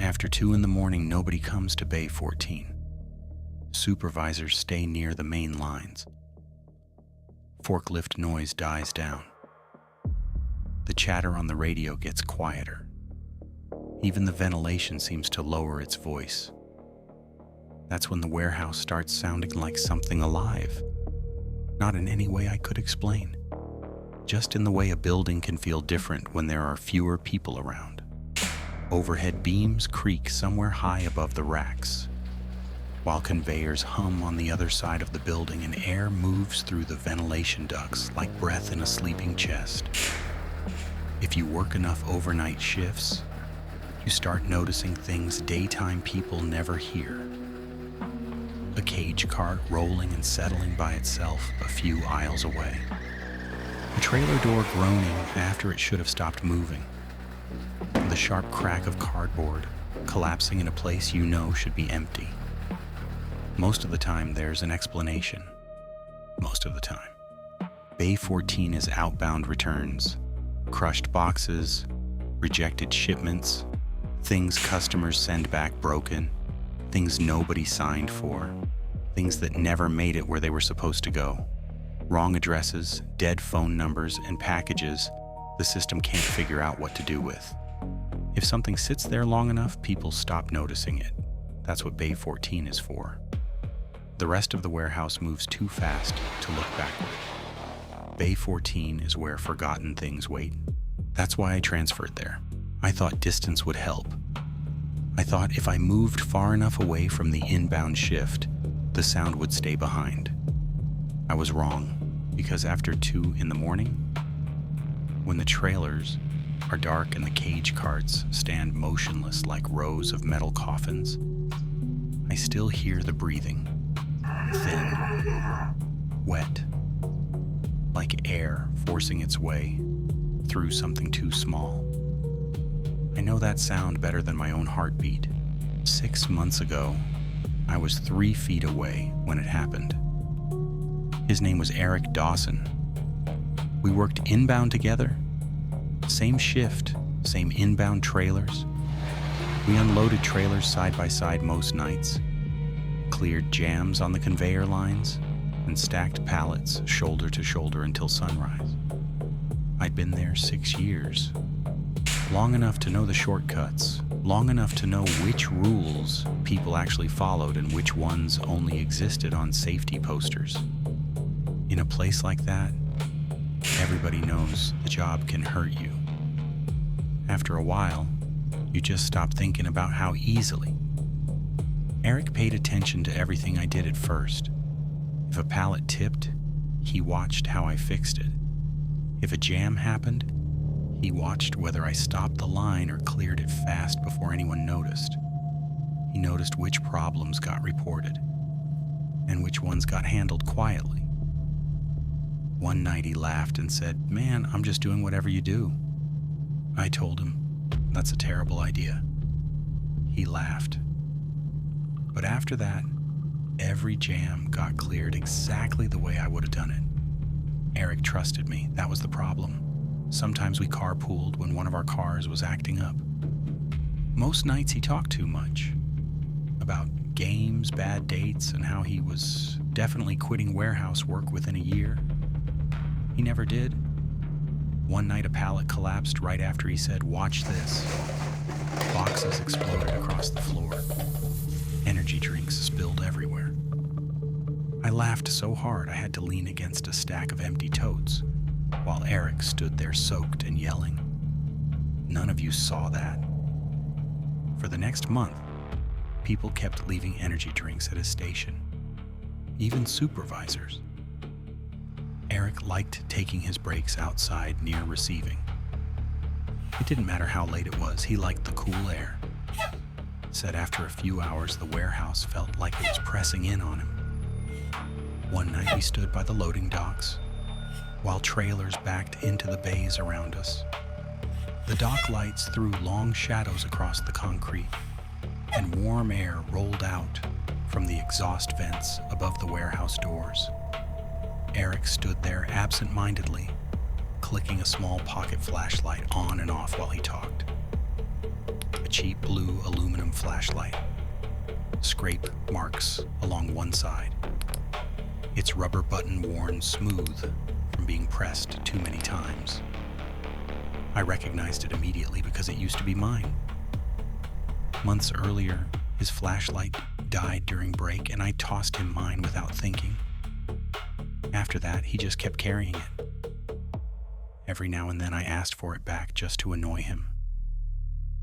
After 2 in the morning, nobody comes to Bay 14. Supervisors stay near the main lines. Forklift noise dies down. The chatter on the radio gets quieter. Even the ventilation seems to lower its voice. That's when the warehouse starts sounding like something alive. Not in any way I could explain. Just in the way a building can feel different when there are fewer people around. Overhead beams creak somewhere high above the racks, while conveyors hum on the other side of the building and air moves through the ventilation ducts like breath in a sleeping chest. If you work enough overnight shifts, you start noticing things daytime people never hear. A cage cart rolling and settling by itself a few aisles away. A trailer door groaning after it should have stopped moving. The sharp crack of cardboard collapsing in a place you know should be empty. Most of the time, there's an explanation. Most of the time. Bay 14 is outbound returns, crushed boxes, rejected shipments, things customers send back broken, things nobody signed for, things that never made it where they were supposed to go. Wrong addresses, dead phone numbers, and packages the system can't figure out what to do with. If something sits there long enough, people stop noticing it. That's what Bay 14 is for. The rest of the warehouse moves too fast to look backward. Bay 14 is where forgotten things wait. That's why I transferred there. I thought distance would help. I thought if I moved far enough away from the inbound shift, the sound would stay behind. I was wrong, because after 2 in the morning, when the trailers are dark and the cage carts stand motionless like rows of metal coffins, I still hear the breathing. Thin, wet, like air forcing its way through something too small. I know that sound better than my own heartbeat. 6 months ago, I was 3 feet away when it happened. His name was Erik Dawson. We worked inbound together. Same shift, same inbound trailers. We unloaded trailers side by side most nights, cleared jams on the conveyor lines, and stacked pallets shoulder to shoulder until sunrise. I'd been there 6 years, long enough to know the shortcuts, long enough to know which rules people actually followed and which ones only existed on safety posters. In a place like that, everybody knows the job can hurt you. After a while, you just stop thinking about how easily. Erik paid attention to everything I did at first. If a pallet tipped, he watched how I fixed it. If a jam happened, he watched whether I stopped the line or cleared it fast before anyone noticed. He noticed which problems got reported and which ones got handled quietly. One night he laughed and said, "Man, I'm just doing whatever you do." I told him, "That's a terrible idea." He laughed. But after that, every jam got cleared exactly the way I would have done it. Erik trusted me. That was the problem. Sometimes we carpooled when one of our cars was acting up. Most nights he talked too much about games, bad dates, and how he was definitely quitting warehouse work within a year. He never did. One night a pallet collapsed right after he said, "Watch this." Boxes exploded across the floor. Energy drinks spilled everywhere. I laughed so hard I had to lean against a stack of empty totes, while Erik stood there soaked and yelling. None of you saw that. For the next month, people kept leaving energy drinks at his station, even supervisors. Erik liked taking his breaks outside near receiving. It didn't matter how late it was, he liked the cool air. Said after a few hours the warehouse felt like it was pressing in on him. One night we stood by the loading docks, while trailers backed into the bays around us. The dock lights threw long shadows across the concrete, and warm air rolled out from the exhaust vents above the warehouse doors. Erik stood there absent-mindedly, clicking a small pocket flashlight on and off while he talked. a cheap blue aluminum flashlight. Scrape marks along one side. Its rubber button worn smooth from being pressed too many times. I recognized it immediately because it used to be mine. Months earlier, his flashlight died during break and I tossed him mine without thinking. After that, he just kept carrying it. Every now and then I asked for it back just to annoy him.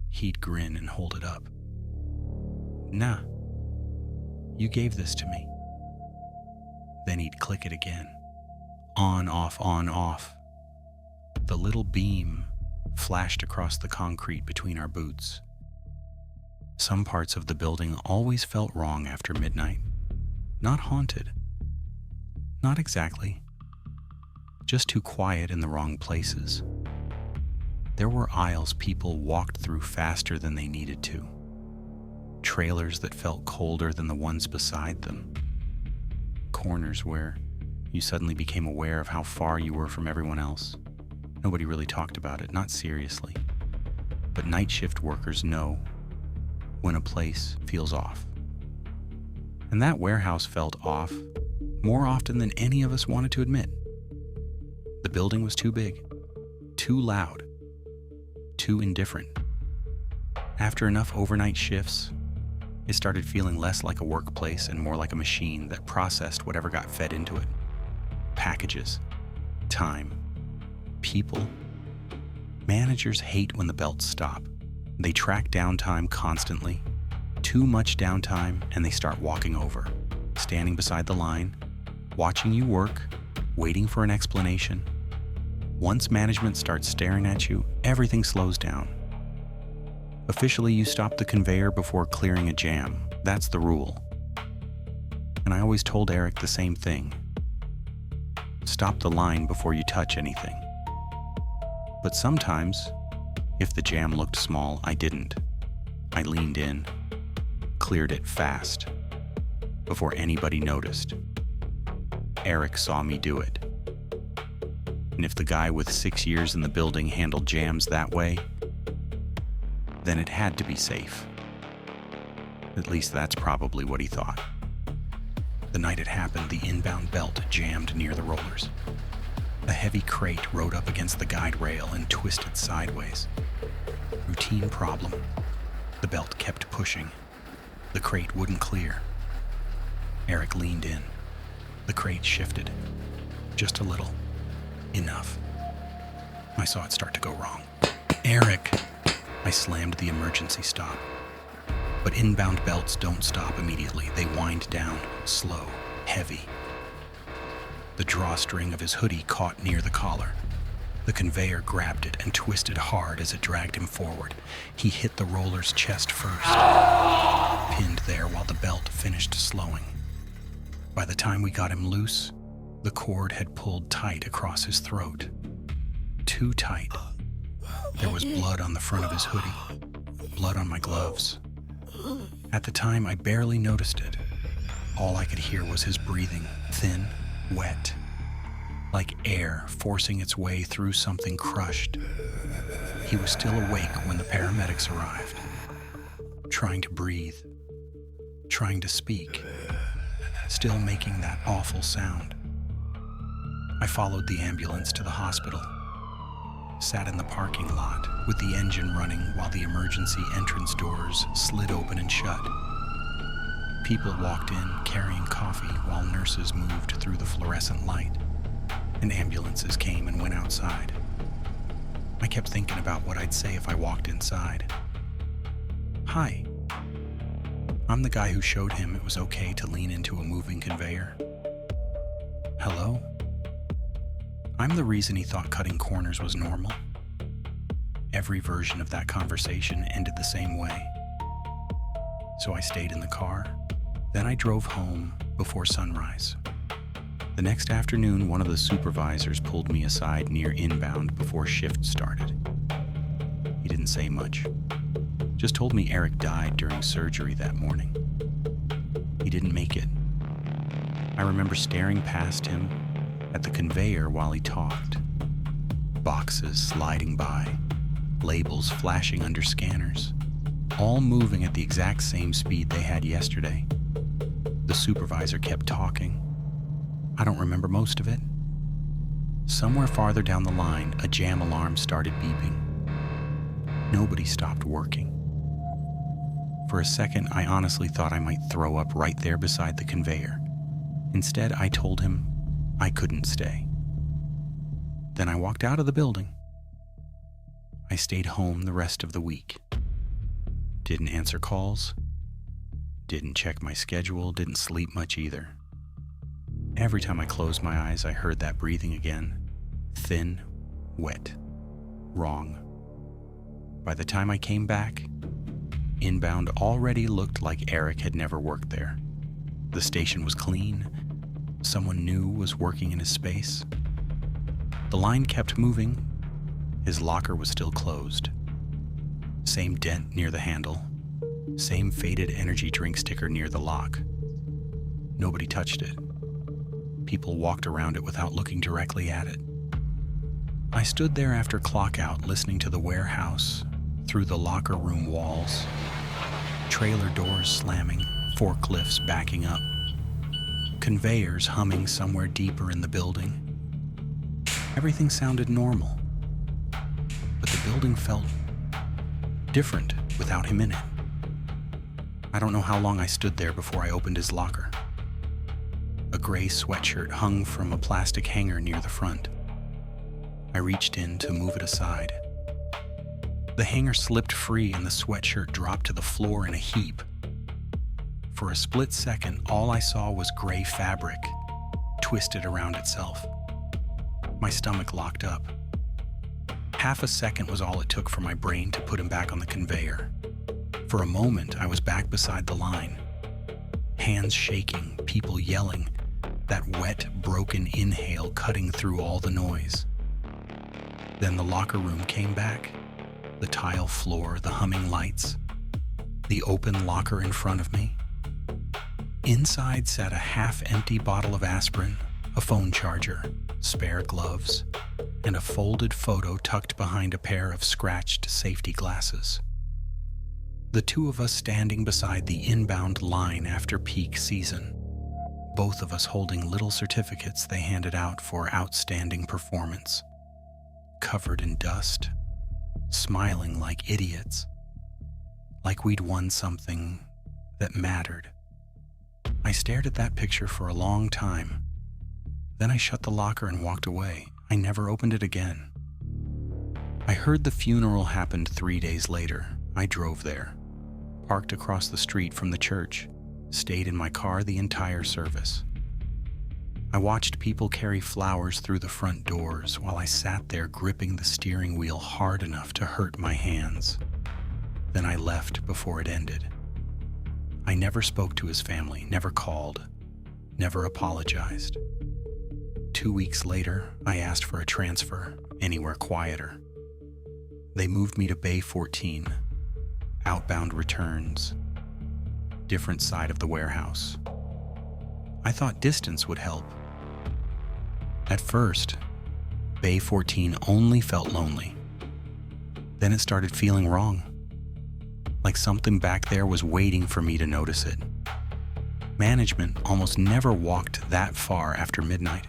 He'd grin and hold it up. "Nah, you gave this to me." Then he'd click it again. On, off, on, off. The little beam flashed across the concrete between our boots. Some parts of the building always felt wrong after midnight. Not haunted. Not exactly. Just too quiet in the wrong places. There were aisles people walked through faster than they needed to. Trailers that felt colder than the ones beside them. Corners where you suddenly became aware of how far you were from everyone else. Nobody really talked about it, not seriously. But night shift workers know when a place feels off. And that warehouse felt off more often than any of us wanted to admit. The building was too big, too loud, too indifferent. After enough overnight shifts, it started feeling less like a workplace and more like a machine that processed whatever got fed into it. Packages, time, people. Managers hate when the belts stop. They track downtime constantly. Too much downtime, and they start walking over, standing beside the line, watching you work, waiting for an explanation. Once management starts staring at you, everything slows down. Officially, you stop the conveyor before clearing a jam. That's the rule. And I always told Erik the same thing. Stop the line before you touch anything. But sometimes, if the jam looked small, I didn't. I leaned in, cleared it fast, before anybody noticed. Erik saw me do it. And if the guy with 6 years in the building handled jams that way, then it had to be safe. At least that's probably what he thought. The night it happened, the inbound belt jammed near the rollers. A heavy crate rode up against the guide rail and twisted sideways. Routine problem. The belt kept pushing. The crate wouldn't clear. Erik leaned in. The crate shifted. Just a little. Enough. I saw it start to go wrong. "Erik!" I slammed the emergency stop. But inbound belts don't stop immediately. They wind down, slow, heavy. The drawstring of his hoodie caught near the collar. The conveyor grabbed it and twisted hard as it dragged him forward. He hit the roller's chest first, pinned there while the belt finished slowing. By the time we got him loose, the cord had pulled tight across his throat. Too tight. There was blood on the front of his hoodie, blood on my gloves. At the time, I barely noticed it. All I could hear was his breathing, thin, wet, like air forcing its way through something crushed. He was still awake when the paramedics arrived, trying to breathe, trying to speak, still making that awful sound. I followed the ambulance to the hospital, sat in the parking lot with the engine running while the emergency entrance doors slid open and shut. People walked in carrying coffee while nurses moved through the fluorescent light, and ambulances came and went outside. I kept thinking about what I'd say if I walked inside. "Hi. I'm the guy who showed him it was okay to lean into a moving conveyor." "Hello? I'm the reason he thought cutting corners was normal." Every version of that conversation ended the same way. So I stayed in the car. Then I drove home before sunrise. The next afternoon, one of the supervisors pulled me aside near inbound before shift started. He didn't say much. Just told me Erik died during surgery that morning. He didn't make it. I remember staring past him at the conveyor while he talked. Boxes sliding by, labels flashing under scanners. all moving at the exact same speed they had yesterday. The supervisor kept talking. I don't remember most of it. Somewhere farther down the line, a jam alarm started beeping. Nobody stopped working. For a second, I honestly thought I might throw up right there beside the conveyor. Instead, I told him I couldn't stay. Then I walked out of the building. I stayed home the rest of the week. Didn't answer calls. Didn't check my schedule. Didn't sleep much either. Every time I closed my eyes, I heard that breathing again. Thin, wet, wrong. By the time I came back, Inbound already looked like Erik had never worked there. The station was clean. Someone new was working in his space. The line kept moving. His locker was still closed. Same dent near the handle. Same faded energy drink sticker near the lock. Nobody touched it. People walked around it without looking directly at it. I stood there after clock out, listening to the warehouse through the locker room walls. Trailer doors slamming, forklifts backing up, conveyors humming somewhere deeper in the building. Everything sounded normal, but the building felt different without him in it. I don't know how long I stood there before I opened his locker. A gray sweatshirt hung from a plastic hanger near the front. I reached in to move it aside. The hanger slipped free and the sweatshirt dropped to the floor in a heap. For a split second, all I saw was gray fabric twisted around itself. My stomach locked up. Half a second was all it took for my brain to put him back on the conveyor. For a moment, I was back beside the line. Hands shaking, people yelling, that wet, broken inhale cutting through all the noise. Then the locker room came back. The tile floor, the humming lights, the open locker in front of me. Inside sat a half-empty bottle of aspirin, a phone charger, spare gloves, and a folded photo tucked behind a pair of scratched safety glasses. The two of us standing beside the inbound line after peak season, both of us holding little certificates they handed out for outstanding performance, covered in dust, smiling like idiots, like we'd won something that mattered. I stared at that picture for a long time. Then I shut the locker and walked away. I never opened it again. I heard the funeral happened 3 days later. I drove there, parked across the street from the church, stayed in my car the entire service. I watched people carry flowers through the front doors while I sat there gripping the steering wheel hard enough to hurt my hands. Then I left before it ended. I never spoke to his family, never called, never apologized. 2 weeks later, I asked for a transfer, anywhere quieter. They moved me to Bay 14, outbound returns, different side of the warehouse. I thought distance would help. At first, Bay 14 only felt lonely. Then it started feeling wrong, like something back there was waiting for me to notice it. Management almost never walked that far after midnight.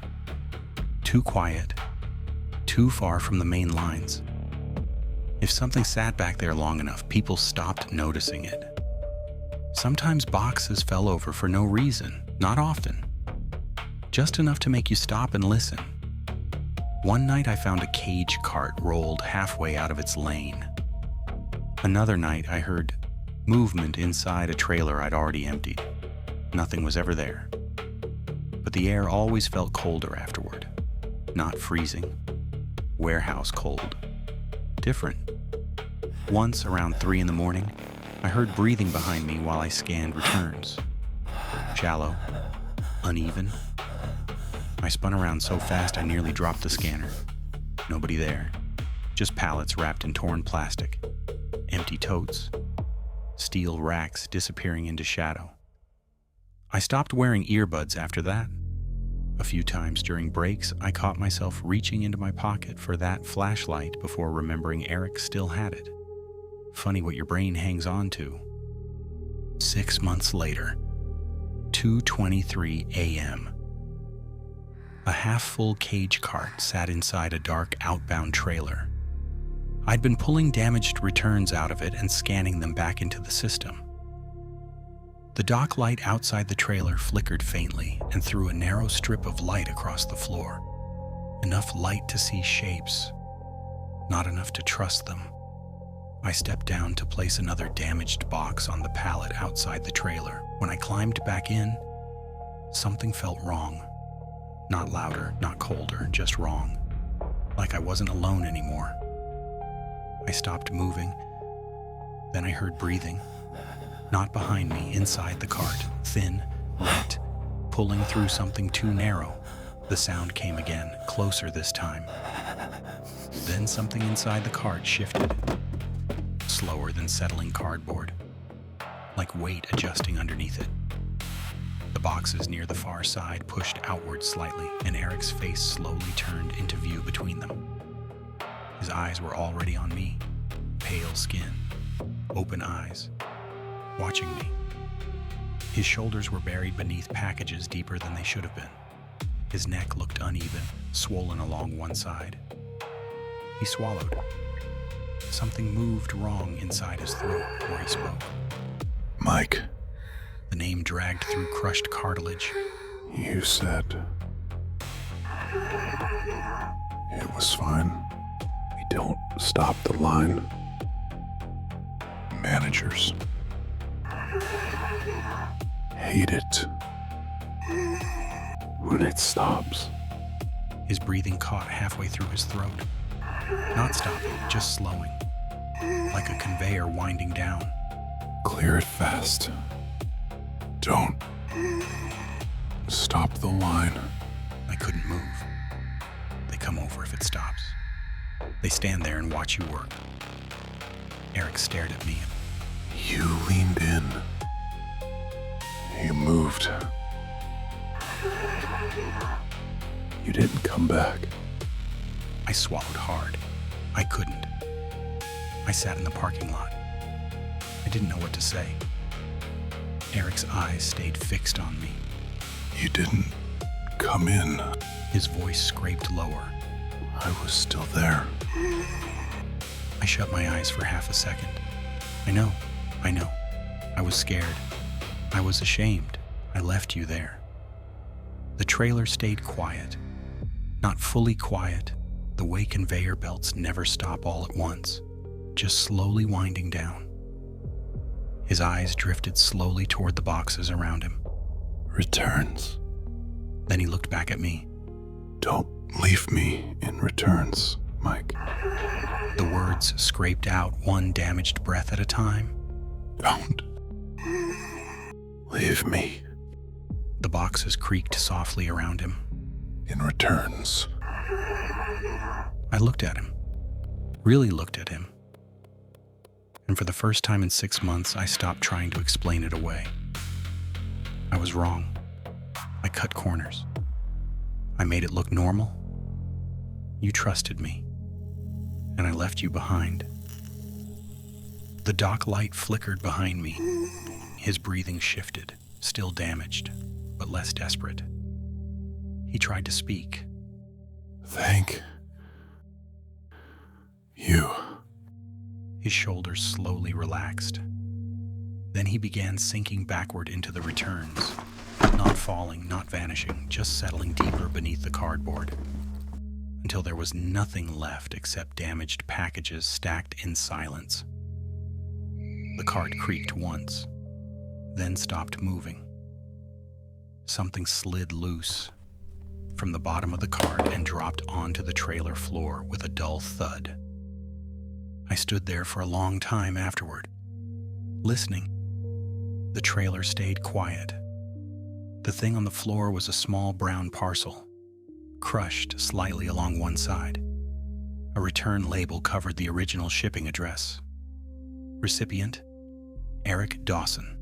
Too quiet, too far from the main lines. If something sat back there long enough, people stopped noticing it. Sometimes boxes fell over for no reason, not often. Just enough to make you stop and listen. One night I found a cage cart rolled halfway out of its lane. Another night I heard movement inside a trailer I'd already emptied. Nothing was ever there. But the air always felt colder afterward. Not freezing. Warehouse cold. Different. Once, around 3 in the morning, I heard breathing behind me while I scanned returns. Shallow. Uneven. I spun around so fast I nearly dropped the scanner. Nobody there. Just pallets wrapped in torn plastic. Empty totes. Steel racks disappearing into shadow. I stopped wearing earbuds after that. A few times during breaks, I caught myself reaching into my pocket for that flashlight before remembering Erik still had it. Funny what your brain hangs on to. 6 months later, 2:23 a.m. A half-full cage cart sat inside a dark Outbound trailer. I'd been pulling damaged returns out of it and scanning them back into the system. The dock light outside the trailer flickered faintly and threw a narrow strip of light across the floor. Enough light to see shapes, not enough to trust them. I stepped down to place another damaged box on the pallet outside the trailer. When I climbed back in, something felt wrong. Not louder, not colder, just wrong. Like I wasn't alone anymore. I stopped moving. Then I heard breathing. Not behind me, inside the cart, thin, wet, pulling through something too narrow. The sound came again, closer this time. Then something inside the cart shifted, slower than settling cardboard, like weight adjusting underneath it. The boxes near the far side pushed outward slightly, and Erik's face slowly turned into view between them. His eyes were already on me, pale skin, open eyes, watching me. His shoulders were buried beneath packages deeper than they should have been. His neck looked uneven, swollen along one side. He swallowed. Something moved wrong inside his throat before he spoke. Mike, The name dragged through crushed cartilage. you said it was fine. We don't stop the line. Managers hate it when it stops. His breathing caught halfway through his throat. Not stopping, just slowing. Like a conveyor winding down. Clear it fast. Don't stop the line. I couldn't move. They come over if it stops. They stand there and watch you work. Erik stared at me. You leaned in. You moved. You didn't come back. I swallowed hard. I couldn't. I sat in the parking lot. I didn't know what to say. Erik's eyes stayed fixed on me. You didn't come in. His voice scraped lower. I was still there. I shut my eyes for half a second. I know. I was scared. I was ashamed. I left you there. The trailer stayed quiet. Not fully quiet, the way conveyor belts never stop all at once, just slowly winding down. His eyes drifted slowly toward the boxes around him. Returns. Then he looked back at me. Don't leave me in returns, Mike. The words scraped out one damaged breath at a time. Don't leave me The boxes creaked softly around him. in returns. I looked at him. Really looked at him. And for the first time in 6 months, I stopped trying to explain it away. I was wrong. I cut corners. I made it look normal. You trusted me. And I left you behind. The dock light flickered behind me. His breathing shifted, still damaged, but less desperate. He tried to speak. Thank you. His shoulders slowly relaxed. Then he began sinking backward into the returns, not falling, not vanishing, just settling deeper beneath the cardboard, until there was nothing left except damaged packages stacked in silence. The cart creaked once, then stopped moving. Something slid loose from the bottom of the cart and dropped onto the trailer floor with a dull thud. I stood there for a long time afterward, listening. The trailer stayed quiet. The thing on the floor was a small brown parcel, crushed slightly along one side. A return label covered the original shipping address. Recipient, Erik Dawson.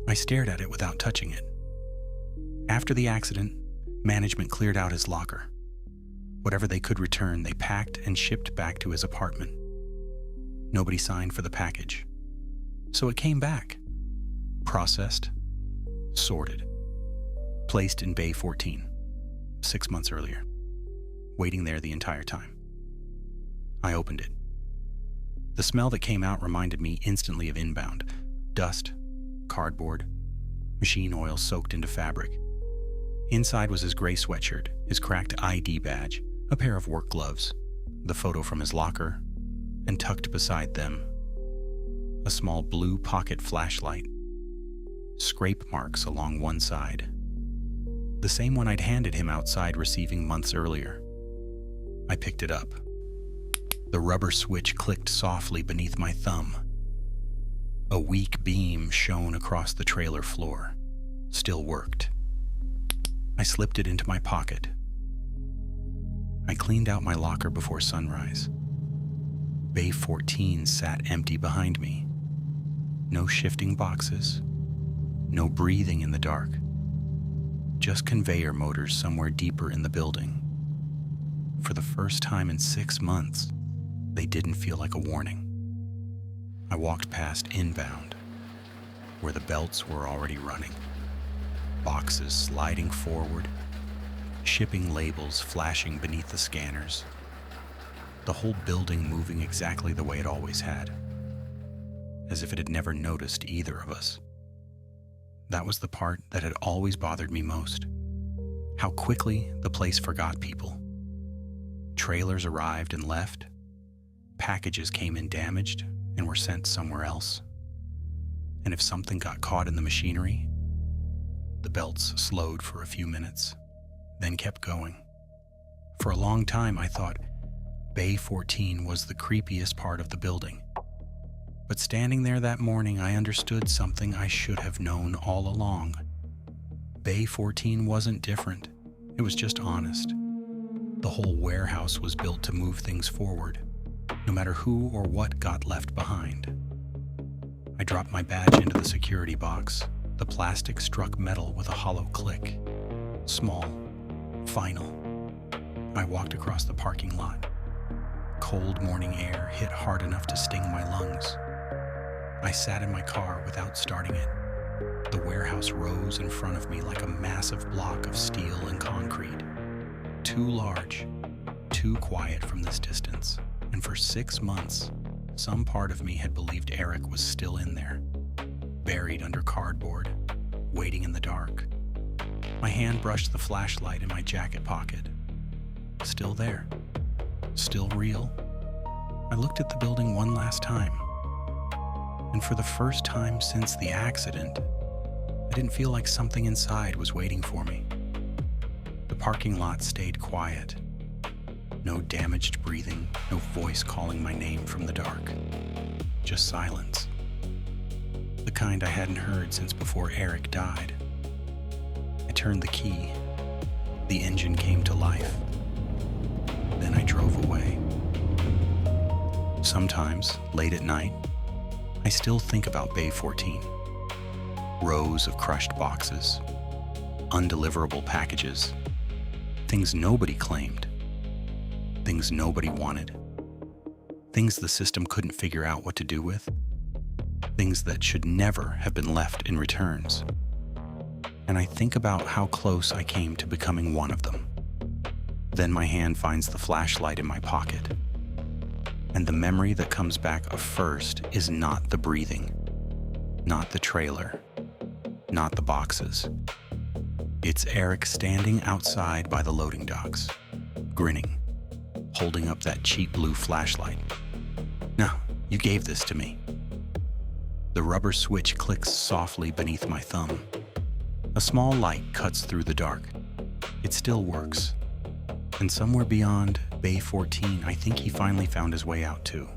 I stared at it without touching it. After the accident, management cleared out his locker. Whatever they could return, they packed and shipped back to his apartment. Nobody signed for the package. So it came back. Processed, sorted, placed in Bay 14, 6 months earlier, waiting there the entire time. I opened it. The smell that came out reminded me instantly of Inbound. Dust, cardboard, machine oil soaked into fabric. Inside was his gray sweatshirt, his cracked ID badge, a pair of work gloves, the photo from his locker, and tucked beside them, a small blue pocket flashlight. Scrape marks along one side. The same one I'd handed him outside receiving months earlier. I picked it up. The rubber switch clicked softly beneath my thumb. A weak beam shone across the trailer floor. Still worked. I slipped it into my pocket. I cleaned out my locker before sunrise. Bay 14 sat empty behind me. No shifting boxes. No breathing in the dark. Just conveyor motors somewhere deeper in the building. For the first time in 6 months, they didn't feel like a warning. I walked past Inbound, where the belts were already running. Boxes sliding forward, shipping labels flashing beneath the scanners. The whole building moving exactly the way it always had, as if it had never noticed either of us. That was the part that had always bothered me most. How quickly the place forgot people. Trailers arrived and left. Packages came in damaged and were sent somewhere else. And if something got caught in the machinery, the belts slowed for a few minutes, then kept going. For a long time, I thought Bay 14 was the creepiest part of the building. But standing there that morning, I understood something I should have known all along. Bay 14 wasn't different. It was just honest. The whole warehouse was built to move things forward, no matter who or what got left behind. I dropped my badge into the security box. The plastic struck metal with a hollow click. Small, final. I walked across the parking lot. Cold morning air hit hard enough to sting my lungs. I sat in my car without starting it. The warehouse rose in front of me like a massive block of steel and concrete. Too large, too quiet from this distance. And for 6 months, some part of me had believed Erik was still in there, buried under cardboard, waiting in the dark. My hand brushed the flashlight in my jacket pocket. Still there. Still real. I looked at the building one last time. And for the first time since the accident, I didn't feel like something inside was waiting for me. The parking lot stayed quiet. No damaged breathing, no voice calling my name from the dark. Just silence. The kind I hadn't heard since before Erik died. I turned the key. The engine came to life. Then I drove away. Sometimes, late at night, I still think about Bay 14. Rows of crushed boxes, undeliverable packages, things nobody claimed, things nobody wanted, things the system couldn't figure out what to do with, things that should never have been left in returns. And I think about how close I came to becoming one of them. Then my hand finds the flashlight in my pocket. And the memory that comes back first is not the breathing, not the trailer, not the boxes. It's Erik standing outside by the loading docks, grinning, holding up that cheap blue flashlight. "No, you gave this to me." The rubber switch clicks softly beneath my thumb. A small light cuts through the dark. It still works. And somewhere beyond Bay 14, I think he finally found his way out too.